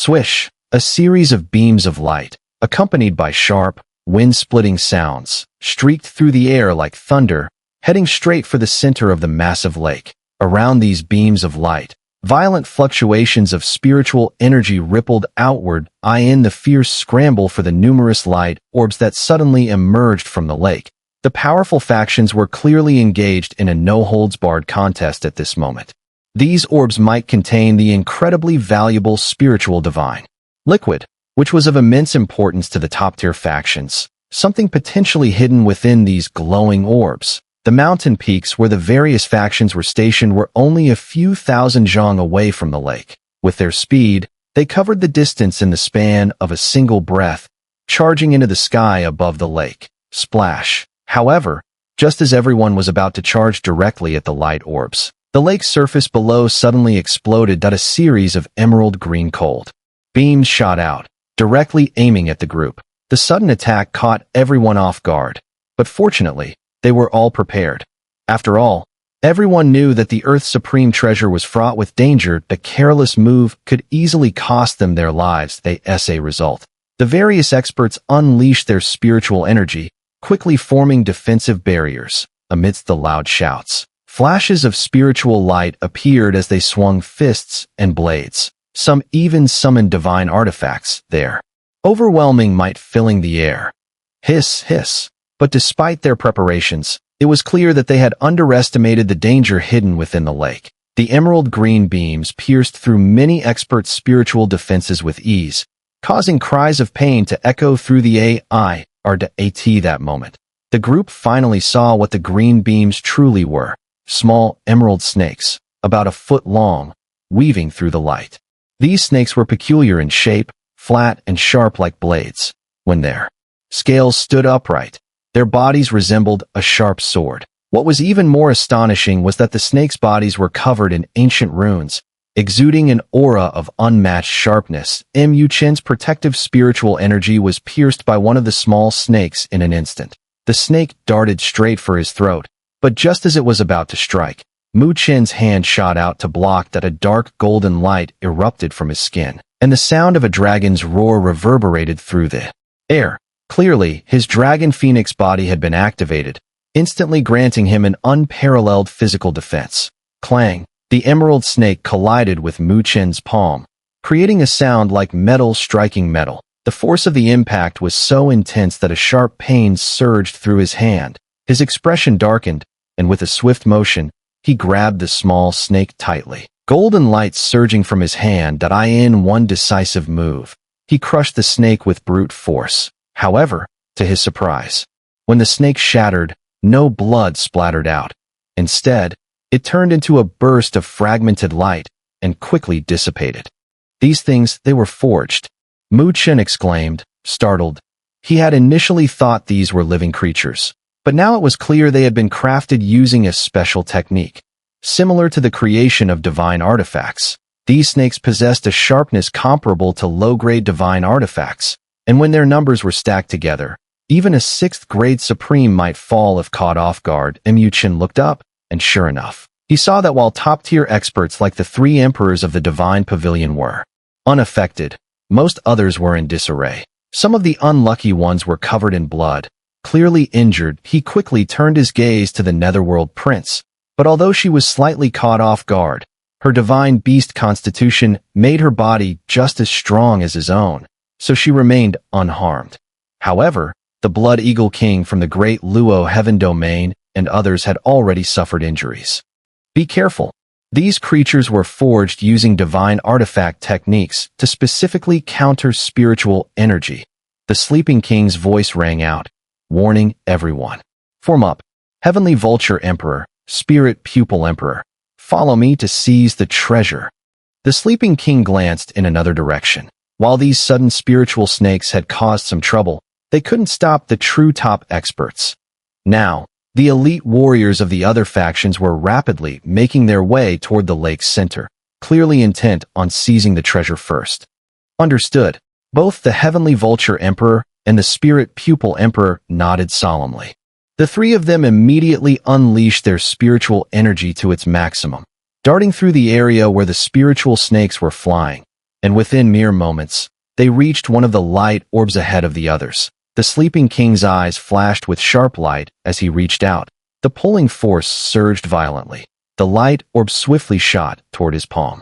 Swish! A series of beams of light, accompanied by sharp, wind-splitting sounds, streaked through the air like thunder, heading straight for the center of the massive lake. Around these beams of light, violent fluctuations of spiritual energy rippled outward, in the fierce scramble for the numerous light orbs that suddenly emerged from the lake. The powerful factions were clearly engaged in a no-holds-barred contest at this moment. These orbs might contain the incredibly valuable spiritual divine liquid, which was of immense importance to the top-tier factions, something potentially hidden within these glowing orbs. The mountain peaks where the various factions were stationed were only a few thousand zhang away from the lake. With their speed, they covered the distance in the span of a single breath, charging into the sky above the lake. Splash! However, just as everyone was about to charge directly at the light orbs, the lake's surface below suddenly exploded. A series of emerald green cold beams shot out, directly aiming at the group. The sudden attack caught everyone off guard, but fortunately, they were all prepared. After all, everyone knew that the Earth's supreme treasure was fraught with danger. The careless move could easily cost them their lives. As a result, the various experts unleashed their spiritual energy, quickly forming defensive barriers. Amidst the loud shouts, flashes of spiritual light appeared as they swung fists and blades. Some even summoned divine artifacts, their overwhelming might filling the air. Hiss, hiss. But despite their preparations, it was clear that they had underestimated the danger hidden within the lake. The emerald green beams pierced through many experts' spiritual defenses with ease, causing cries of pain to echo through the AT that moment. The group finally saw what the green beams truly were: small emerald snakes, about a foot long, weaving through the light. These snakes were peculiar in shape, flat and sharp like blades. When their scales stood upright, their bodies resembled a sharp sword. What was even more astonishing was that the snakes' bodies were covered in ancient runes, exuding an aura of unmatched sharpness. Chen's protective spiritual energy was pierced by one of the small snakes in an instant. The snake darted straight for his throat, but just as it was about to strike, Chen's hand shot out to block that. A dark golden light erupted from his skin, and the sound of a dragon's roar reverberated through the air. Clearly, his dragon phoenix body had been activated, instantly granting him an unparalleled physical defense. Clang! The emerald snake collided with Chen's palm, creating a sound like metal striking metal. The force of the impact was so intense that a sharp pain surged through his hand. His expression darkened, and with a swift motion, he grabbed the small snake tightly. Golden light surging from his hand. In one decisive move, he crushed the snake with brute force. However, to his surprise, when the snake shattered, no blood splattered out. Instead, it turned into a burst of fragmented light and quickly dissipated. These things, they were forged, Chen exclaimed, startled. He had initially thought these were living creatures, but now it was clear they had been crafted using a special technique. Similar to the creation of divine artifacts, these snakes possessed a sharpness comparable to low-grade divine artifacts, and when their numbers were stacked together, even a 6th-grade supreme might fall if caught off guard. Chen looked up, and sure enough, he saw that while top-tier experts like the 3 emperors of the divine pavilion were unaffected, most others were in disarray. Some of the unlucky ones were covered in blood, clearly injured. He quickly turned his gaze to the netherworld prince, but although she was slightly caught off guard, her divine beast constitution made her body just as strong as his own, so she remained unharmed. However, the Blood Eagle King from the Great Luo Heaven Domain and others had already suffered injuries. Be careful. These creatures were forged using divine artifact techniques to specifically counter spiritual energy. The Sleeping King's voice rang out, warning everyone. Form up, Heavenly Vulture Emperor, Spirit Pupil Emperor. Follow me to seize the treasure. The Sleeping King glanced in another direction. While these sudden spiritual snakes had caused some trouble, they couldn't stop the true top experts. Now, the elite warriors of the other factions were rapidly making their way toward the lake's center, clearly intent on seizing the treasure first. Understood. Both the Heavenly Vulture Emperor and the Spirit Pupil Emperor nodded solemnly. The 3 of them immediately unleashed their spiritual energy to its maximum, darting through the area where the spiritual snakes were flying. and within mere moments, they reached one of the light orbs ahead of the others. The sleeping king's eyes flashed with sharp light as he reached out. The pulling force surged violently. The light orb swiftly shot toward his palm.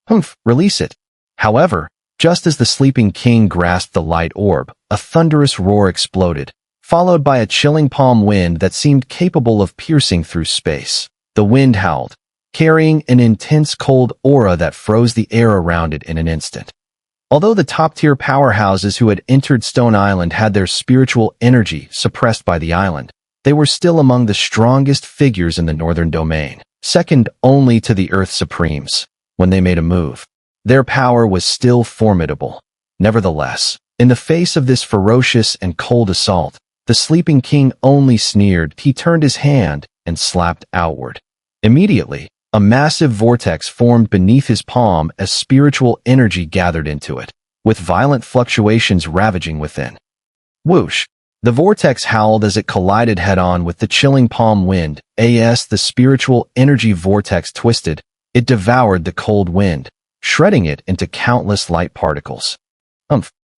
Humph, release it. However, just as the sleeping king grasped the light orb, a thunderous roar exploded, followed by a chilling palm wind that seemed capable of piercing through space. The wind howled, carrying an intense cold aura that froze the air around it in an instant. Although the top-tier powerhouses who had entered Stone Island had their spiritual energy suppressed by the island, they were still among the strongest figures in the Northern Domain, second only to the Earth Supremes. When they made a move, their power was still formidable. Nevertheless, in the face of this ferocious and cold assault, the sleeping king only sneered. He turned his hand and slapped outward. Immediately, a massive vortex formed beneath his palm as spiritual energy gathered into it, with violent fluctuations ravaging within. Whoosh! The vortex howled as it collided head-on with the chilling palm wind. As the spiritual energy vortex twisted, it devoured the cold wind, shredding it into countless light particles.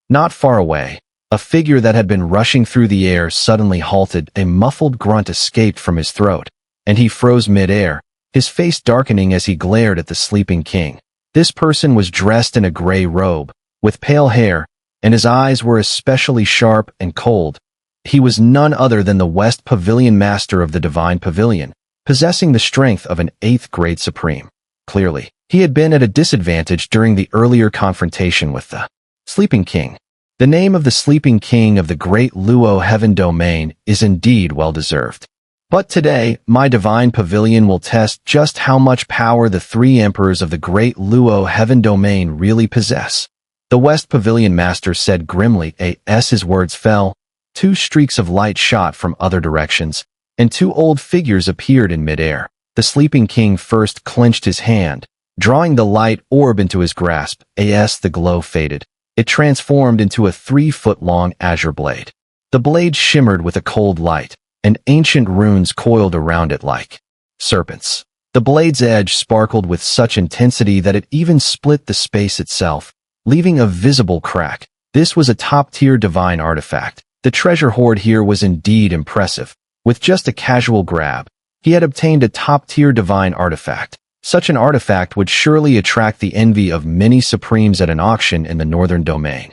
Not far away, a figure that had been rushing through the air suddenly halted. A muffled grunt escaped from his throat, and he froze mid-air, his face darkening as he glared at the sleeping king. This person was dressed in a gray robe, with pale hair, and his eyes were especially sharp and cold. He was none other than the West Pavilion Master of the Divine Pavilion, possessing the strength of an 8th grade Supreme. Clearly, he had been at a disadvantage during the earlier confrontation with the Sleeping King. The name of the Sleeping King of the Great Luo Heaven Domain is indeed well-deserved. But today, my Divine Pavilion will test just how much power the 3 emperors of the Great Luo Heaven Domain really possess. The West Pavilion Master said grimly. As his words fell, 2 streaks of light shot from other directions, and 2 old figures appeared in midair. The Sleeping King first clenched his hand, drawing the light orb into his grasp. As the glow faded, it transformed into a 3-foot-long azure blade. The blade shimmered with a cold light, and ancient runes coiled around it like serpents. The blade's edge sparkled with such intensity that it even split the space itself, leaving a visible crack. This was a top-tier divine artifact. The treasure hoard here was indeed impressive. With just a casual grab, he had obtained a top-tier divine artifact. Such an artifact would surely attract the envy of many Supremes at an auction in the Northern Domain.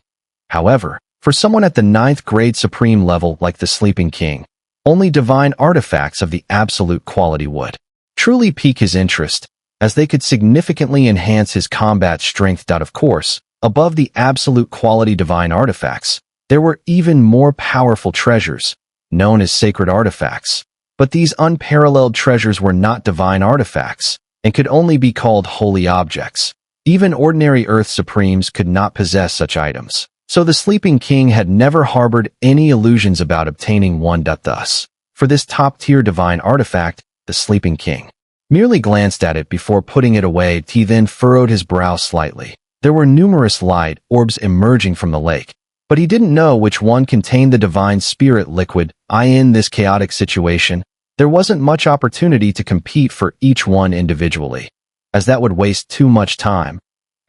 However, for someone at the 9th grade Supreme level like the Sleeping King, only divine artifacts of the absolute quality would truly pique his interest, as they could significantly enhance his combat strength. Of course, above the absolute quality divine artifacts, there were even more powerful treasures, known as sacred artifacts. But these unparalleled treasures were not divine artifacts, and could only be called holy objects. Even ordinary Earth Supremes could not possess such items. So the Sleeping King had never harbored any illusions about obtaining one. Thus, for this top-tier divine artifact, the Sleeping King merely glanced at it before putting it away. He then furrowed his brow slightly. There were numerous light orbs emerging from the lake, but he didn't know which one contained the divine spirit liquid. In this chaotic situation, there wasn't much opportunity to compete for each one individually, as that would waste too much time.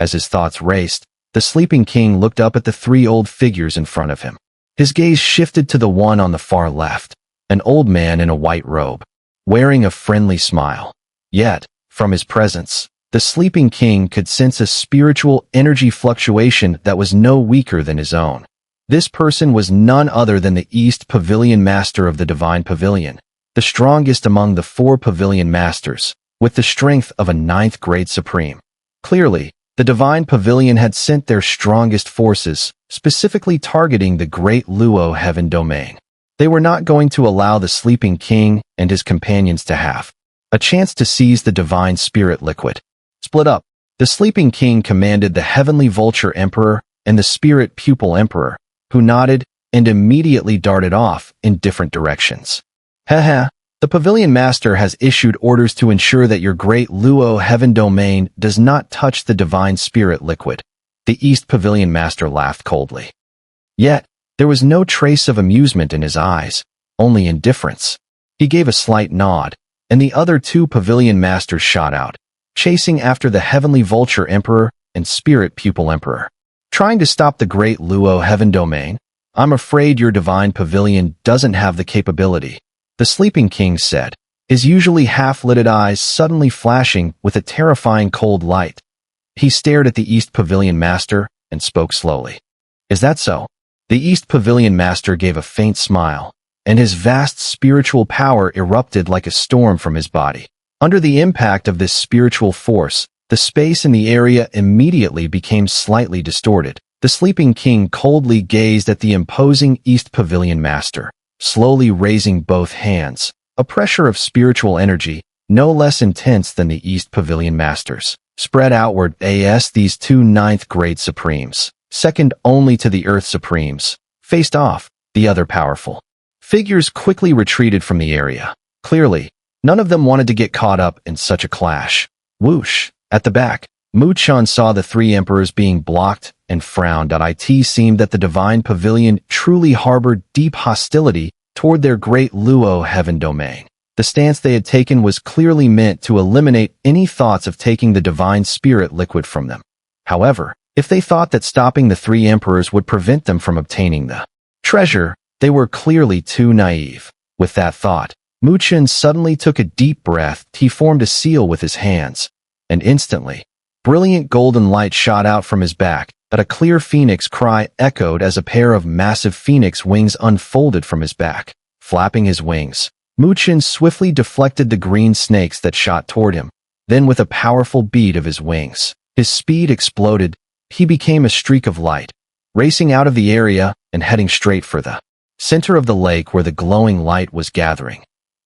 As his thoughts raced, the Sleeping King looked up at the 3 old figures in front of him. His gaze shifted to the one on the far left, an old man in a white robe, wearing a friendly smile. Yet, from his presence, the Sleeping King could sense a spiritual energy fluctuation that was no weaker than his own. This person was none other than the East Pavilion Master of the Divine Pavilion, the strongest among the 4 Pavilion Masters, with the strength of a 9th grade Supreme. Clearly, the Divine Pavilion had sent their strongest forces, specifically targeting the Great Luo Heaven Domain. They were not going to allow the Sleeping King and his companions to have a chance to seize the Divine Spirit Liquid. Split up. The Sleeping King commanded the Heavenly Vulture Emperor and the Spirit Pupil Emperor, who nodded and immediately darted off in different directions. The Pavilion Master has issued orders to ensure that your Great Luo Heaven Domain does not touch the Divine Spirit Liquid. The East Pavilion Master laughed coldly. Yet, there was no trace of amusement in his eyes, only indifference. He gave a slight nod, and the other 2 Pavilion Masters shot out, chasing after the Heavenly Vulture Emperor and spirit pupil emperor. Trying to stop the great Luo heaven domain? I'm afraid your divine pavilion doesn't have the capability, the sleeping king said, his usually half-lidded eyes suddenly flashing with a terrifying cold light. He stared at the East Pavilion Master and spoke slowly. Is that so? The East Pavilion Master gave a faint smile, and his vast spiritual power erupted like a storm from his body. Under the impact of this spiritual force, the space in the area immediately became slightly distorted. The sleeping king coldly gazed at the imposing East Pavilion Master, slowly raising both hands, a pressure of spiritual energy, no less intense than the East Pavilion Master's, spread outward as these two ninth grade supremes, second only to the Earth Supremes, faced off. The other powerful figures quickly retreated from the area. Clearly, none of them wanted to get caught up in such a clash. Whoosh! At the back, Chen saw the three emperors being blocked and frowned. It seemed that the divine pavilion truly harbored deep hostility toward their great Luo heaven domain. The stance they had taken was clearly meant to eliminate any thoughts of taking the divine spirit liquid from them. However, if they thought that stopping the three emperors would prevent them from obtaining the treasure, they were clearly too naive. With that thought, Chen suddenly took a deep breath. He formed a seal with his hands, and instantly, brilliant golden light shot out from his back. That a clear phoenix cry echoed as a pair of massive phoenix wings unfolded from his back. Flapping his wings, Chen swiftly deflected the green snakes that shot toward him. Then with a powerful beat of his wings, his speed exploded. He became a streak of light, racing out of the area and heading straight for the center of the lake where the glowing light was gathering.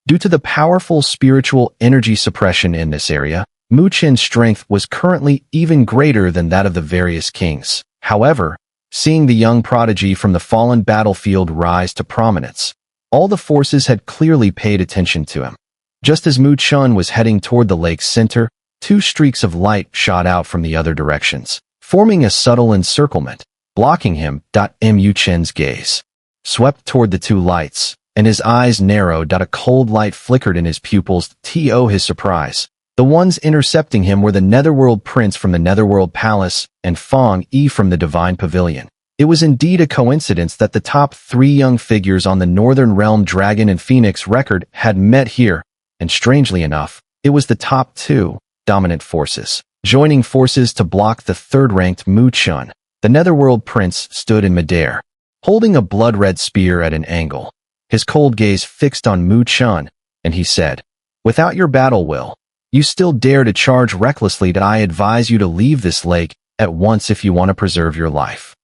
Due to the powerful spiritual energy suppression in this area, Chen's strength was currently even greater than that of the various kings. However, seeing the young prodigy from the fallen battlefield rise to prominence, all the forces had clearly paid attention to him. Just as Chen was heading toward the lake's center, two streaks of light shot out from the other directions, forming a subtle encirclement, blocking him. Chen's gaze swept toward the two lights, and his eyes narrowed. A cold light flickered in his pupils. To his surprise, the ones intercepting him were the Netherworld Prince from the Netherworld Palace and Fong Yi from the Divine Pavilion. It was indeed a coincidence that the top three young figures on the Northern Realm Dragon and Phoenix record had met here, and strangely enough, it was the top two dominant forces joining forces to block the third-ranked Chen. The Netherworld Prince stood in midair, holding a blood-red spear at an angle, his cold gaze fixed on Chen, and he said, "Without your battle will, you still dare to charge recklessly. I advise you to leave this lake at once if you want to preserve your life."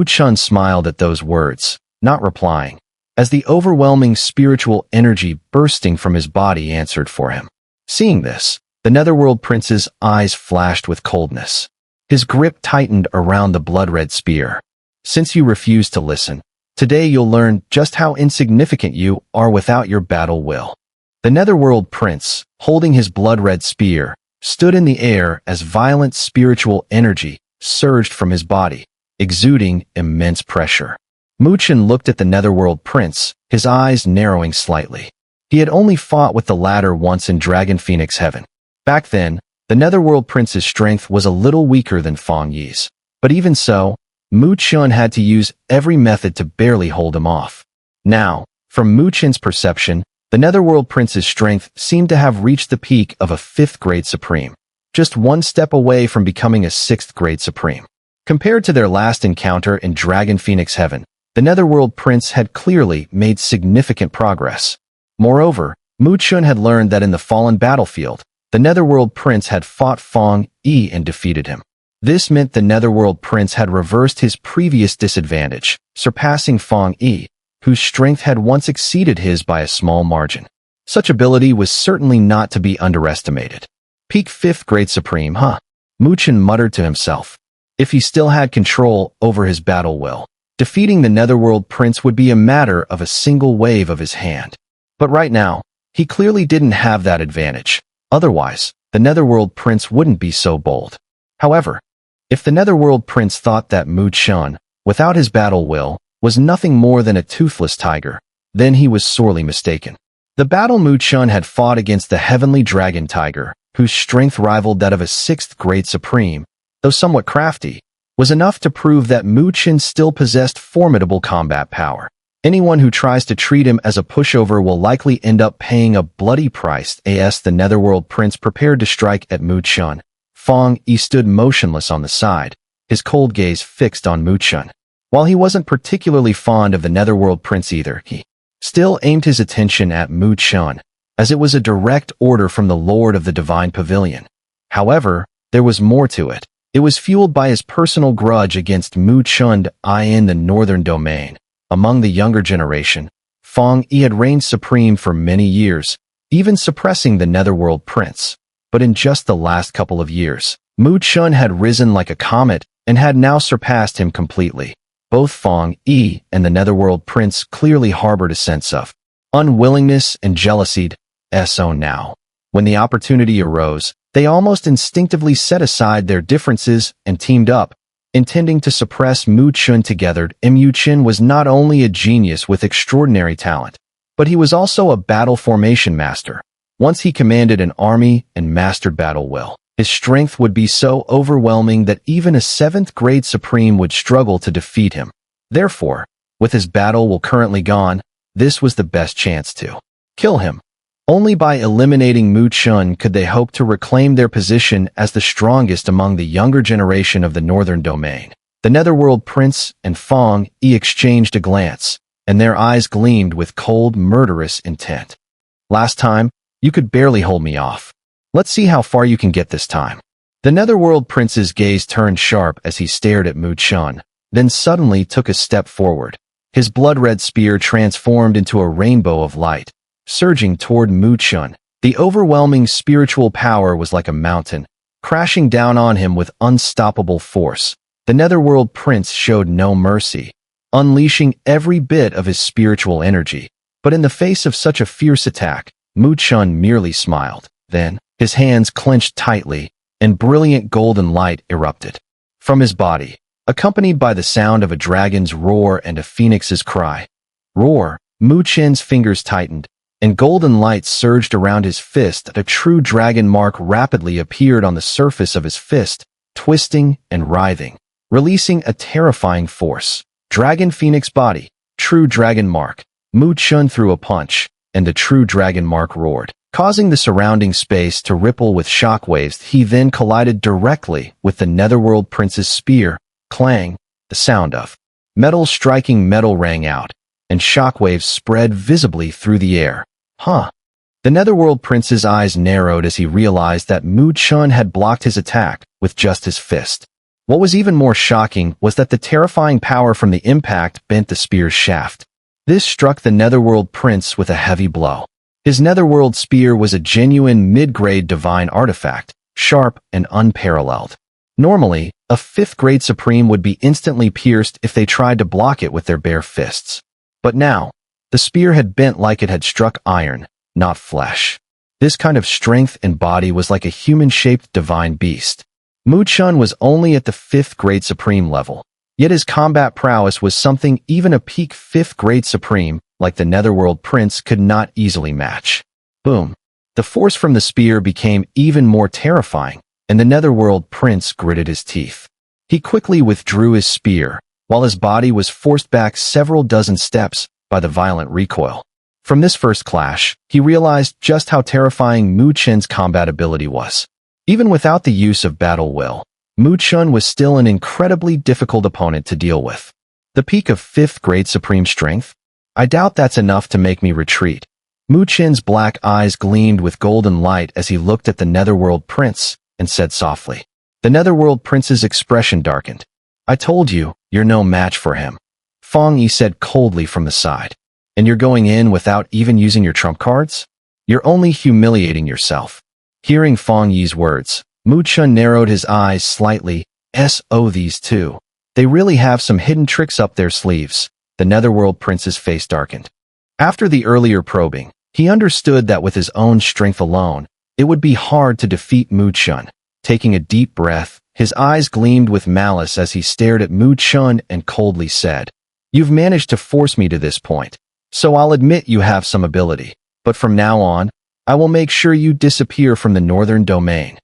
Chen smiled at those words, not replying, as the overwhelming spiritual energy bursting from his body answered for him. Seeing this, the Netherworld Prince's eyes flashed with coldness. His grip tightened around the blood-red spear. "Since you refuse to listen, today you'll learn just how insignificant you are without your battle will." The Netherworld Prince, holding his blood-red spear, stood in the air as violent spiritual energy surged from his body, exuding immense pressure. Chen looked at the Netherworld Prince, his eyes narrowing slightly. He had only fought with the latter once in Dragon Phoenix Heaven. Back then, the Netherworld Prince's strength was a little weaker than Fong Yi's, but even so, Chen had to use every method to barely hold him off. Now, from Chen's perception, the Netherworld Prince's strength seemed to have reached the peak of a 5th grade Supreme, just one step away from becoming a 6th grade Supreme. Compared to their last encounter in Dragon Phoenix Heaven, the Netherworld Prince had clearly made significant progress. Moreover, Chen had learned that in the fallen battlefield, the Netherworld Prince had fought Fong Yi and defeated him. This meant the Netherworld Prince had reversed his previous disadvantage, surpassing Fong Yi, whose strength had once exceeded his by a small margin. Such ability was certainly not to be underestimated. Peak 5th grade Supreme, huh? Chen muttered to himself. If he still had control over his battle will, defeating the Netherworld Prince would be a matter of a single wave of his hand. But right now, he clearly didn't have that advantage. Otherwise, the Netherworld Prince wouldn't be so bold. However, if the Netherworld Prince thought that Chen, without his battle will, was nothing more than a toothless tiger, then he was sorely mistaken. The battle Chen had fought against the Heavenly Dragon Tiger, whose strength rivaled that of a 6th grade Supreme, though somewhat crafty, was enough to prove that Mu Chen still possessed formidable combat power. Anyone who tries to treat him as a pushover will likely end up paying a bloody price. As the Netherworld Prince prepared to strike at Mu Chen, Fang Yi stood motionless on the side, his cold gaze fixed on Mu Chen. While he wasn't particularly fond of the Netherworld Prince either, he still aimed his attention at Mu Chen, as it was a direct order from the Lord of the Divine Pavilion. However, there was more to it. It was fueled by his personal grudge against Mu Chen in the Northern Domain. Among the younger generation, Fang Yi had reigned supreme for many years, even suppressing the Netherworld Prince. But in just the last couple of years, Mu Chen had risen like a comet and had now surpassed him completely. Both Fang Yi and the Netherworld Prince clearly harbored a sense of unwillingness and jealousy. So now, when the opportunity arose, they almost instinctively set aside their differences and teamed up, intending to suppress Mu Chen together. Mu Chen was not only a genius with extraordinary talent, but he was also a battle formation master. Once he commanded an army and mastered battle will, his strength would be so overwhelming that even a 7th grade supreme would struggle to defeat him. Therefore, with his battle will currently gone, this was the best chance to kill him. Only by eliminating Mu Chen could they hope to reclaim their position as the strongest among the younger generation of the Northern Domain. The Netherworld Prince and Fang Yi exchanged a glance, and their eyes gleamed with cold, murderous intent. Last time, you could barely hold me off. Let's see how far you can get this time. The Netherworld Prince's gaze turned sharp as he stared at Mu Chen, then suddenly took a step forward. His blood-red spear transformed into a rainbow of light, surging toward Mu Chen. The overwhelming spiritual power was like a mountain, crashing down on him with unstoppable force. The Netherworld Prince showed no mercy, unleashing every bit of his spiritual energy. But in the face of such a fierce attack, Mu Chen merely smiled. Then, his hands clenched tightly, and brilliant golden light erupted from his body, accompanied by the sound of a dragon's roar and a phoenix's cry. Roar! Mu Chen's fingers tightened, and golden light surged around his fist. A true dragon mark rapidly appeared on the surface of his fist, twisting and writhing, releasing a terrifying force. Dragon Phoenix body, true dragon mark. Mu Chen threw a punch, and the true dragon mark roared, causing the surrounding space to ripple with shockwaves. He then collided directly with the Netherworld Prince's spear. Clang! The sound of metal striking metal rang out, and shockwaves spread visibly through the air. The Netherworld Prince's eyes narrowed as he realized that Mu Chen had blocked his attack with just his fist. What was even more shocking was that the terrifying power from the impact bent the spear's shaft. This struck the Netherworld Prince with a heavy blow. His Netherworld spear was a genuine mid-grade divine artifact, sharp and unparalleled. Normally, a 5th grade supreme would be instantly pierced if they tried to block it with their bare fists. But now, the spear had bent like it had struck iron, not flesh. This kind of strength and body was like a human-shaped divine beast. Mu Chen was only at the 5th grade supreme level, yet his combat prowess was something even a peak 5th grade supreme, like the Netherworld Prince, could not easily match. Boom! The force from the spear became even more terrifying, and the Netherworld Prince gritted his teeth. He quickly withdrew his spear, while his body was forced back several dozen steps by the violent recoil. From this first clash, he realized just how terrifying Mu Chen's combat ability was. Even without the use of battle will, Mu Chen was still an incredibly difficult opponent to deal with. The peak of 5th grade supreme strength? I doubt that's enough to make me retreat. Mu Chen's black eyes gleamed with golden light as he looked at the Netherworld Prince and said softly. The Netherworld Prince's expression darkened. I told you, you're no match for him. Fang Yi said coldly from the side. And you're going in without even using your trump cards? You're only humiliating yourself. Hearing Fang Yi's words, Mu Chen narrowed his eyes slightly. These two. They really have some hidden tricks up their sleeves. The Netherworld Prince's face darkened. After the earlier probing, he understood that with his own strength alone, it would be hard to defeat Mu Chen. Taking a deep breath, his eyes gleamed with malice as he stared at Mu Chen and coldly said, You've managed to force me to this point, so I'll admit you have some ability, but from now on, I will make sure you disappear from the Northern Domain.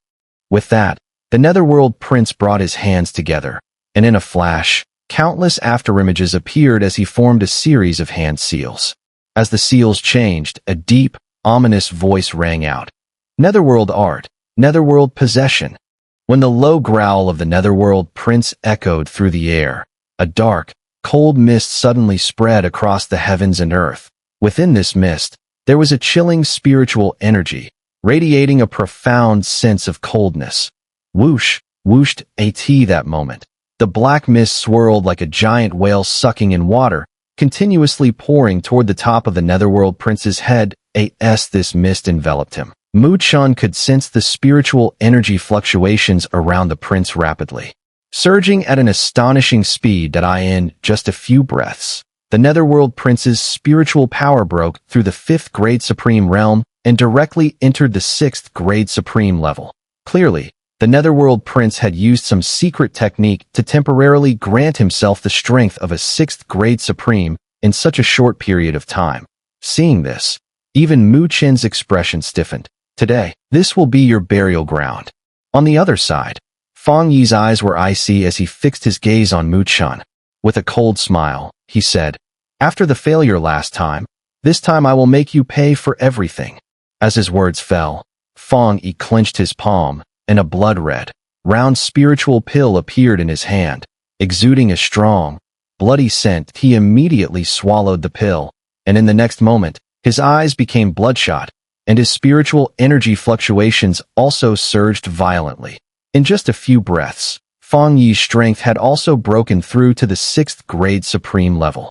With that, the The Netherworld Prince brought his hands together, and in a flash, countless afterimages appeared as he formed a series of hand seals. As the seals changed, a deep, ominous voice rang out. Netherworld art, Netherworld possession. When the low growl of the Netherworld Prince echoed through the air, a dark, cold mist suddenly spread across the heavens and earth. Within this mist, there was a chilling spiritual energy, radiating a profound sense of coldness. Whoosh, whooshed at that moment. The black mist swirled like a giant whale sucking in water, continuously pouring toward the top of the Netherworld Prince's head. This mist enveloped him. Chen could sense the spiritual energy fluctuations around the prince rapidly, surging at an astonishing speed that in just a few breaths. The Netherworld Prince's spiritual power broke through the 5th grade Supreme realm and directly entered the 6th grade Supreme level. Clearly, the Netherworld Prince had used some secret technique to temporarily grant himself the strength of a 6th grade Supreme in such a short period of time. Seeing this, even Chen's expression stiffened. Today, this will be your burial ground. On the other side, Fang Yi's eyes were icy as he fixed his gaze on Chen. With a cold smile, he said, "After the failure last time, this time I will make you pay for everything." As his words fell, Fang Yi clenched his palm, and a blood-red, round spiritual pill appeared in his hand. Exuding a strong, bloody scent, he immediately swallowed the pill, and in the next moment, his eyes became bloodshot, and his spiritual energy fluctuations also surged violently. In just a few breaths, Fang Yi's strength had also broken through to the 6th grade Supreme level.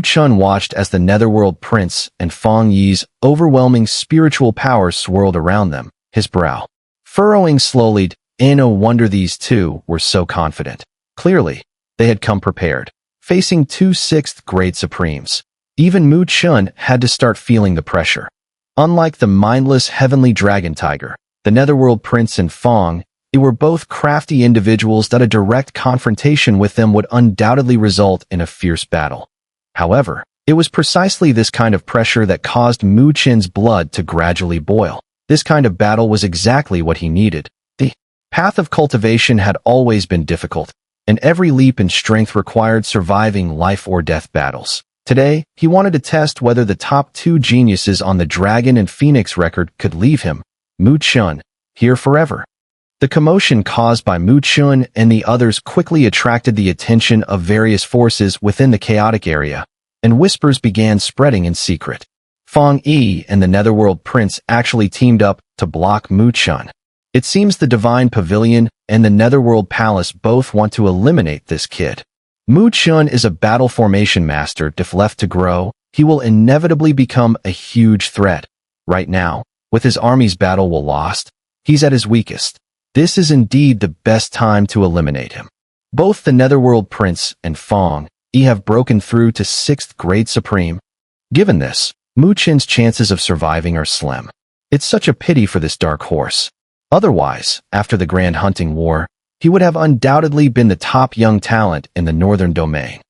Chen watched as the Netherworld Prince and Fang Yi's overwhelming spiritual power swirled around them, his brow furrowing slowly. No wonder these two were so confident. Clearly, they had come prepared, facing 2 6th grade Supremes. Even Chen had to start feeling the pressure. Unlike the mindless heavenly dragon tiger, the Netherworld Prince and Fang Yi were both crafty individuals that a direct confrontation with them would undoubtedly result in a fierce battle. However, it was precisely this kind of pressure that caused Chen's blood to gradually boil. This kind of battle was exactly what he needed. The path of cultivation had always been difficult, and every leap in strength required surviving life-or-death battles. Today, he wanted to test whether the top 2 geniuses on the Dragon and Phoenix record could leave him, Chen, here forever. The commotion caused by Chen and the others quickly attracted the attention of various forces within the chaotic area, and whispers began spreading in secret. Fang Yi and the Netherworld Prince actually teamed up to block Chen. It seems the Divine Pavilion and the Netherworld Palace both want to eliminate this kid. Chen is a battle formation master. If left to grow, he will inevitably become a huge threat. Right now, with his army's battle well lost, he's at his weakest. This is indeed the best time to eliminate him. Both the Netherworld Prince and Fang Yi have broken through to 6th grade Supreme. Given this, Chen's chances of surviving are slim. It's such a pity for this dark horse. Otherwise, after the Grand Hunting War, he would have undoubtedly been the top young talent in the Northern Domain.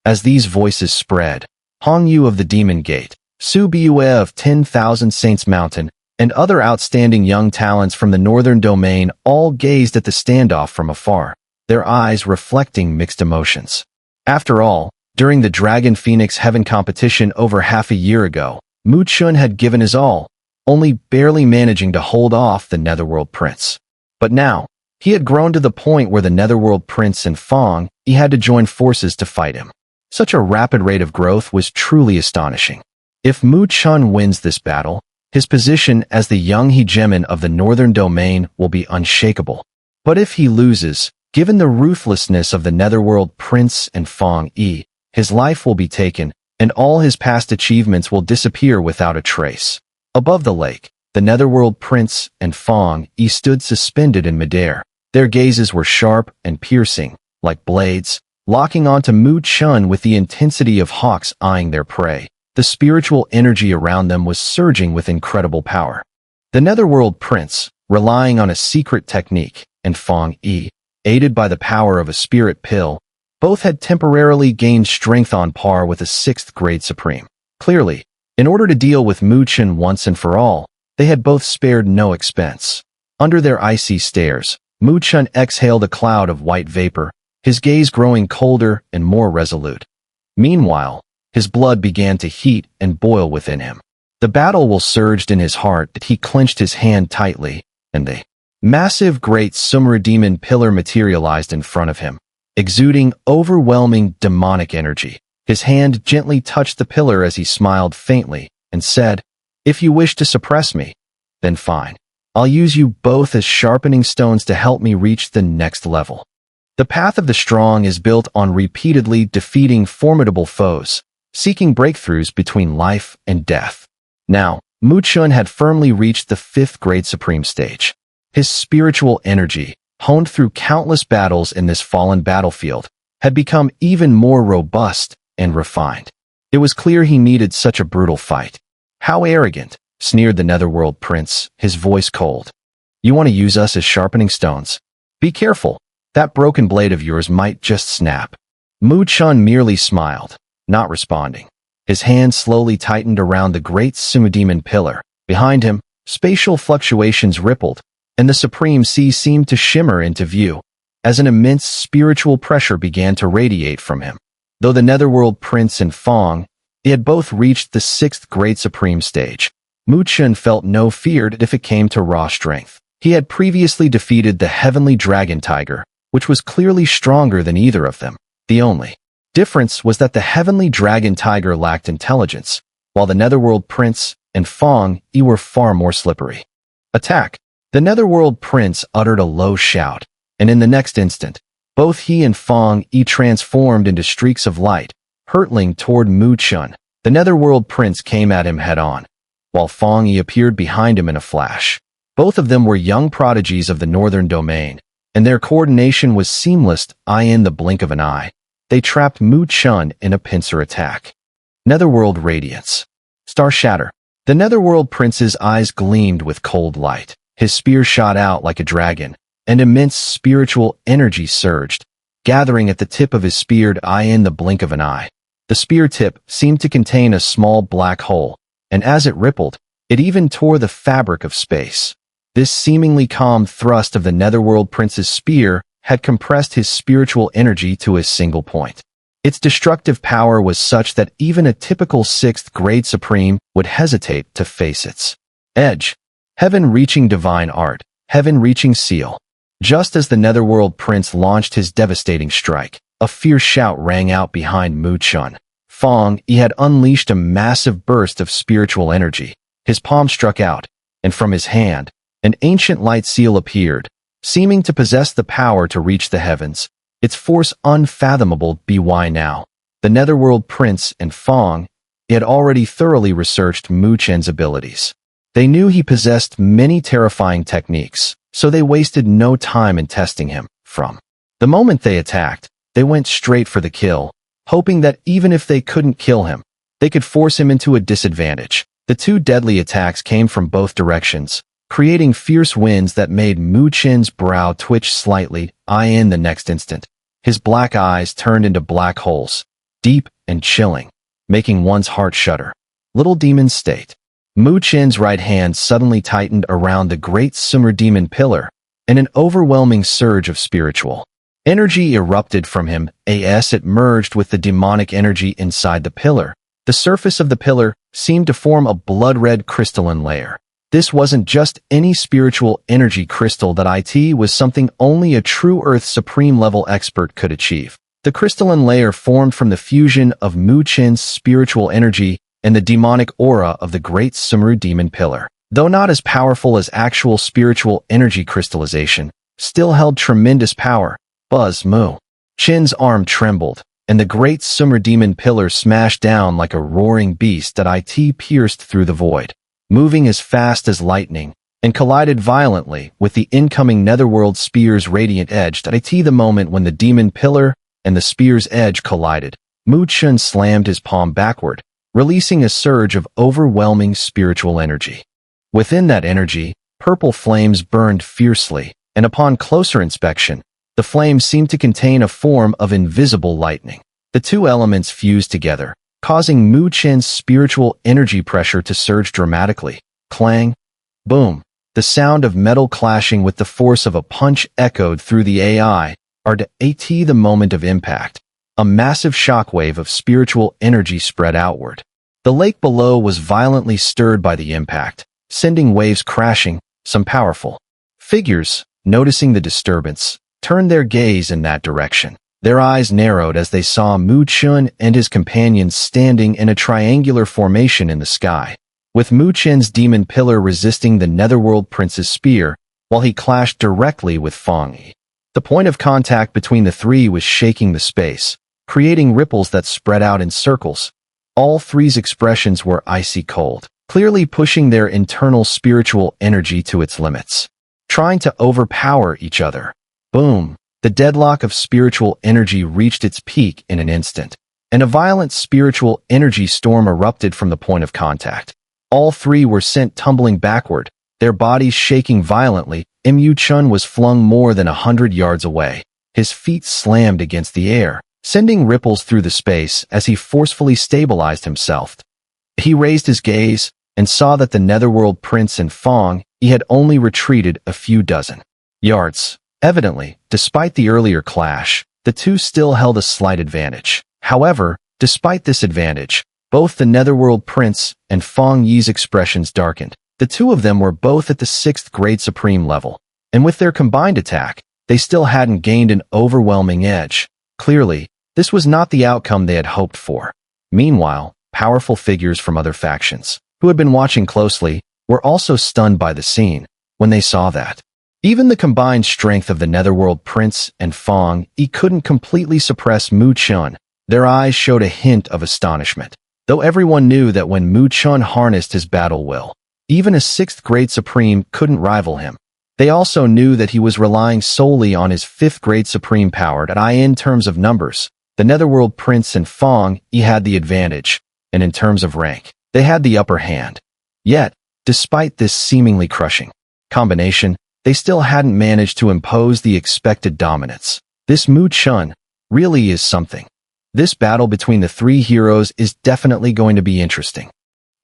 As these voices spread, Hong Yu of the Demon Gate, Su Bue of 10,000 Saints Mountain, and other outstanding young talents from the Northern Domain all gazed at the standoff from afar, their eyes reflecting mixed emotions. After all, during the Dragon Phoenix Heaven competition over half a year ago, Chen had given his all, only barely managing to hold off the Netherworld Prince. But now, he had grown to the point where the Netherworld Prince and Fang Yi had to join forces to fight him. Such a rapid rate of growth was truly astonishing. If Chen wins this battle, his position as the young hegemon of the Northern Domain will be unshakable. But if he loses, given the ruthlessness of the Netherworld Prince and Fang Yi, his life will be taken, and all his past achievements will disappear without a trace. Above the lake, the Netherworld Prince and Fang Yi stood suspended in midair. Their gazes were sharp and piercing, like blades, locking onto Chen with the intensity of hawks eyeing their prey. The spiritual energy around them was surging with incredible power. The Netherworld Prince, relying on a secret technique, and Fang Yi, aided by the power of a spirit pill, both had temporarily gained strength on par with a 6th grade Supreme. Clearly, in order to deal with Chen once and for all, they had both spared no expense. Under their icy stares, Mu Chen exhaled a cloud of white vapor, his gaze growing colder and more resolute. Meanwhile, his blood began to heat and boil within him. The battle will surged in his heart that he clenched his hand tightly, and the massive great Xun'er demon pillar materialized in front of him, exuding overwhelming demonic energy. His hand gently touched the pillar as he smiled faintly and said, "If you wish to suppress me, then fine. I'll use you both as sharpening stones to help me reach the next level." The path of the strong is built on repeatedly defeating formidable foes, seeking breakthroughs between life and death. Now, Mu Chen had firmly reached the 5th grade supreme stage. His spiritual energy, honed through countless battles in this fallen battlefield, had become even more robust and refined. It was clear he needed such a brutal fight. "How arrogant," sneered the Netherworld Prince, his voice cold. "You want to use us as sharpening stones? Be careful. That broken blade of yours might just snap." Mu Chen merely smiled, not responding. His hand slowly tightened around the great Demon pillar. Behind him, spatial fluctuations rippled, and the Supreme Sea seemed to shimmer into view, as an immense spiritual pressure began to radiate from him. Though the Netherworld Prince and Fong, they had both reached the 6th grade supreme stage, Mu Chen felt no fear if it came to raw strength. He had previously defeated the Heavenly Dragon Tiger, which was clearly stronger than either of them. The only difference was that the Heavenly Dragon Tiger lacked intelligence, while the Netherworld Prince and Fong were far more slippery. "Attack!" The Netherworld Prince uttered a low shout, and in the next instant, both he and Fong transformed into streaks of light, hurtling toward Mu Chen. The Netherworld Prince came at him head-on, while Fong appeared behind him in a flash. Both of them were young prodigies of the Northern Domain, and their coordination was seamless in the blink of an eye. They trapped Mu Chen in a pincer attack. Netherworld Radiance. Star Shatter. The Netherworld Prince's eyes gleamed with cold light. His spear shot out like a dragon, and immense spiritual energy surged, gathering at the tip of his speared eye in the blink of an eye. The spear tip seemed to contain a small black hole, and as it rippled, it even tore the fabric of space. This seemingly calm thrust of the Netherworld Prince's spear had compressed his spiritual energy to a single point. Its destructive power was such that even a typical 6th grade supreme would hesitate to face its edge. Heaven-reaching divine art, heaven-reaching seal. Just as the Netherworld Prince launched his devastating strike, a fierce shout rang out behind Mu Chen. Fong had unleashed a massive burst of spiritual energy. His palm struck out, and from his hand, an ancient light seal appeared, seeming to possess the power to reach the heavens, its force unfathomable by now. The Netherworld Prince and Fong had already thoroughly researched Mu Chen's abilities. They knew he possessed many terrifying techniques, so they wasted no time in testing him. From the moment they attacked, they went straight for the kill, hoping that even if they couldn't kill him, they could force him into a disadvantage. The two deadly attacks came from both directions, creating fierce winds that made Mu Chen's brow twitch slightly. In the next instant, his black eyes turned into black holes, deep and chilling, making one's heart shudder. Little demon state. Mu Chen's right hand suddenly tightened around the great Xun'er demon pillar, and an overwhelming surge of spiritual energy erupted from him as it merged with the demonic energy inside the pillar. The surface of the pillar seemed to form a blood-red crystalline layer. This wasn't just any spiritual energy crystal that was something only a true Earth Supreme-level expert could achieve. The crystalline layer formed from the fusion of Mu Chen's spiritual energy and the demonic aura of the great Xun'er demon pillar. Though not as powerful as actual spiritual energy crystallization, still held tremendous power. Buzz Mu Chen's arm trembled, and the great Xun'er demon pillar smashed down like a roaring beast that pierced through the void, moving as fast as lightning, and collided violently with the incoming Netherworld spear's radiant edge. The moment when the demon pillar and the spear's edge collided, Mu Chen slammed his palm backward, releasing a surge of overwhelming spiritual energy. Within that energy, purple flames burned fiercely, and upon closer inspection, the flames seemed to contain a form of invisible lightning. The two elements fused together, causing Mu Chen's spiritual energy pressure to surge dramatically. Clang! Boom! The sound of metal clashing with the force of a punch echoed through the AI, the moment of impact. A massive shockwave of spiritual energy spread outward. The lake below was violently stirred by the impact, sending waves crashing. Some powerful figures, noticing the disturbance, turned their gaze in that direction. Their eyes narrowed as they saw Chen and his companions standing in a triangular formation in the sky, with Chen's demon pillar resisting the Netherworld Prince's spear, while he clashed directly with Fang Yi. The point of contact between the three was shaking the space, creating ripples that spread out in circles. All three's expressions were icy cold, clearly pushing their internal spiritual energy to its limits, trying to overpower each other. Boom! The deadlock of spiritual energy reached its peak in an instant, and a violent spiritual energy storm erupted from the point of contact. All three were sent tumbling backward, their bodies shaking violently. Chen was flung more than 100 yards away. His feet slammed against the air, sending ripples through the space as he forcefully stabilized himself. He raised his gaze and saw that the Netherworld Prince and Fang Yi had only retreated a few dozen yards. Evidently, despite the earlier clash, the two still held a slight advantage. However, despite this advantage, both the Netherworld Prince and Fang Yi's expressions darkened. The two of them were both at the 6th grade supreme level, and with their combined attack, they still hadn't gained an overwhelming edge. Clearly, this was not the outcome they had hoped for. Meanwhile, powerful figures from other factions, who had been watching closely, were also stunned by the scene when they saw that. Even the combined strength of the Netherworld Prince and Fang Yi couldn't completely suppress Chen. Their eyes showed a hint of astonishment, though everyone knew that when Chen harnessed his battle will, even a 6th grade supreme couldn't rival him. They also knew that he was relying solely on his 5th grade supreme power. In terms of numbers, the Netherworld Prince and Fang Yi had the advantage, and in terms of rank, they had the upper hand. Yet, despite this seemingly crushing combination, they still hadn't managed to impose the expected dominance. This Chen really is something. This battle between the three heroes is definitely going to be interesting.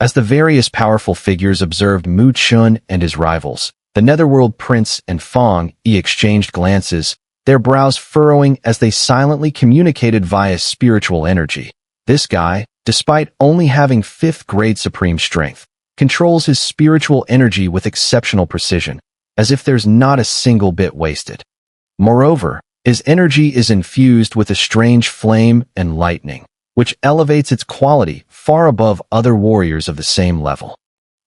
As the various powerful figures observed Chen and his rivals, the Netherworld Prince and Fang Yi exchanged glances, their brows furrowing as they silently communicated via spiritual energy. This guy, despite only having 5th grade supreme strength, controls his spiritual energy with exceptional precision, as if there's not a single bit wasted. Moreover, his energy is infused with a strange flame and lightning, which elevates its quality far above other warriors of the same level.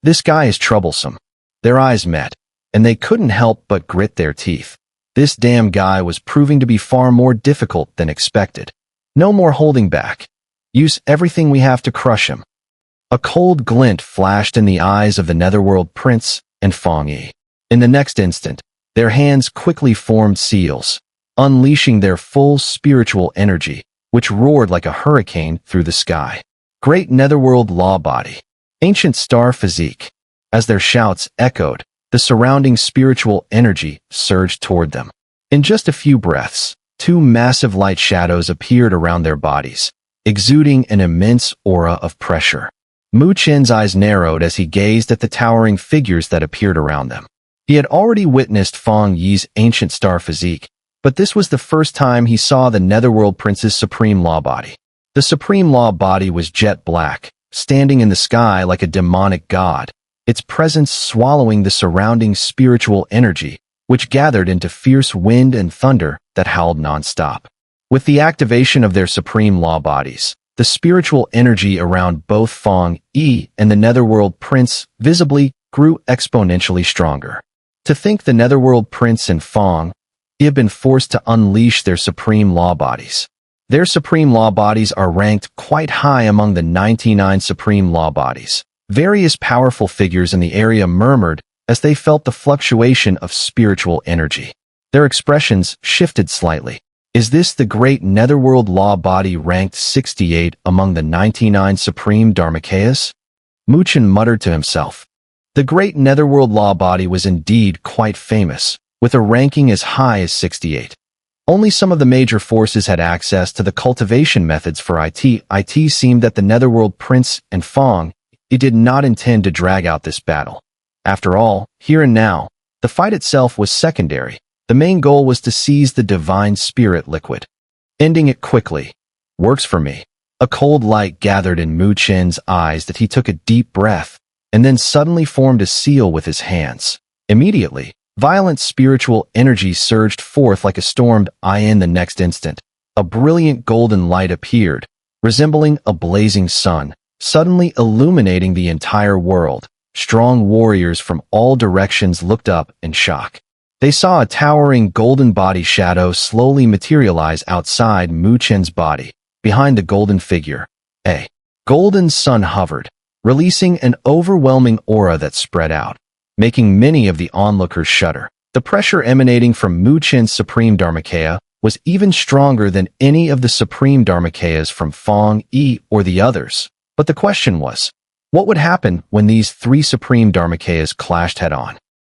This guy is troublesome. Their eyes met, and they couldn't help but grit their teeth. This damn guy was proving to be far more difficult than expected. No more holding back. Use everything we have to crush him. A cold glint flashed in the eyes of the Netherworld Prince and Fang Yi. In the next instant, their hands quickly formed seals, unleashing their full spiritual energy, which roared like a hurricane through the sky. Great Netherworld Law Body. Ancient Star Physique. As their shouts echoed, the surrounding spiritual energy surged toward them. In just a few breaths, two massive light shadows appeared around their bodies, exuding an immense aura of pressure. Chen's eyes narrowed as he gazed at the towering figures that appeared around them. He had already witnessed Fang Yi's ancient star physique, but this was the first time he saw the Netherworld Prince's supreme law body. The supreme law body was jet black, standing in the sky like a demonic god, its presence swallowing the surrounding spiritual energy, which gathered into fierce wind and thunder that howled nonstop. With the activation of their supreme law bodies, the spiritual energy around both Fang Yi and the Netherworld Prince visibly grew exponentially stronger. To think the Netherworld Prince and Fang Yi have been forced to unleash their supreme law bodies. Their supreme law bodies are ranked quite high among the 99 supreme law bodies. Various powerful figures in the area murmured as they felt the fluctuation of spiritual energy. Their expressions shifted slightly. Is this the great Netherworld law body ranked 68 among the 99 supreme Dharmakayas? Chen muttered to himself. The great Netherworld law body was indeed quite famous, with a ranking as high as 68. Only some of the major forces had access to the cultivation methods for IT. It seemed that the Netherworld Prince and Fang Yi did not intend to drag out this battle. After all, here and now, the fight itself was secondary. The main goal was to seize the divine spirit liquid. Ending it quickly. Works for me. A cold light gathered in Mu Chen's eyes that he took a deep breath, and then suddenly formed a seal with his hands. Immediately, violent spiritual energy surged forth like a stormed in the next instant. A brilliant golden light appeared, resembling a blazing sun, suddenly illuminating the entire world. Strong warriors from all directions looked up in shock. They saw a towering golden body shadow slowly materialize outside Mu Chen's body. Behind the golden figure, a golden sun hovered, releasing an overwhelming aura that spread out, making many of the onlookers shudder. The pressure emanating from Mu Chen's supreme Dharmakaya was even stronger than any of the supreme Dharmakayas from Fong Yi or the others. But the question was, what would happen when these three supreme Dharmakayas clashed head-on?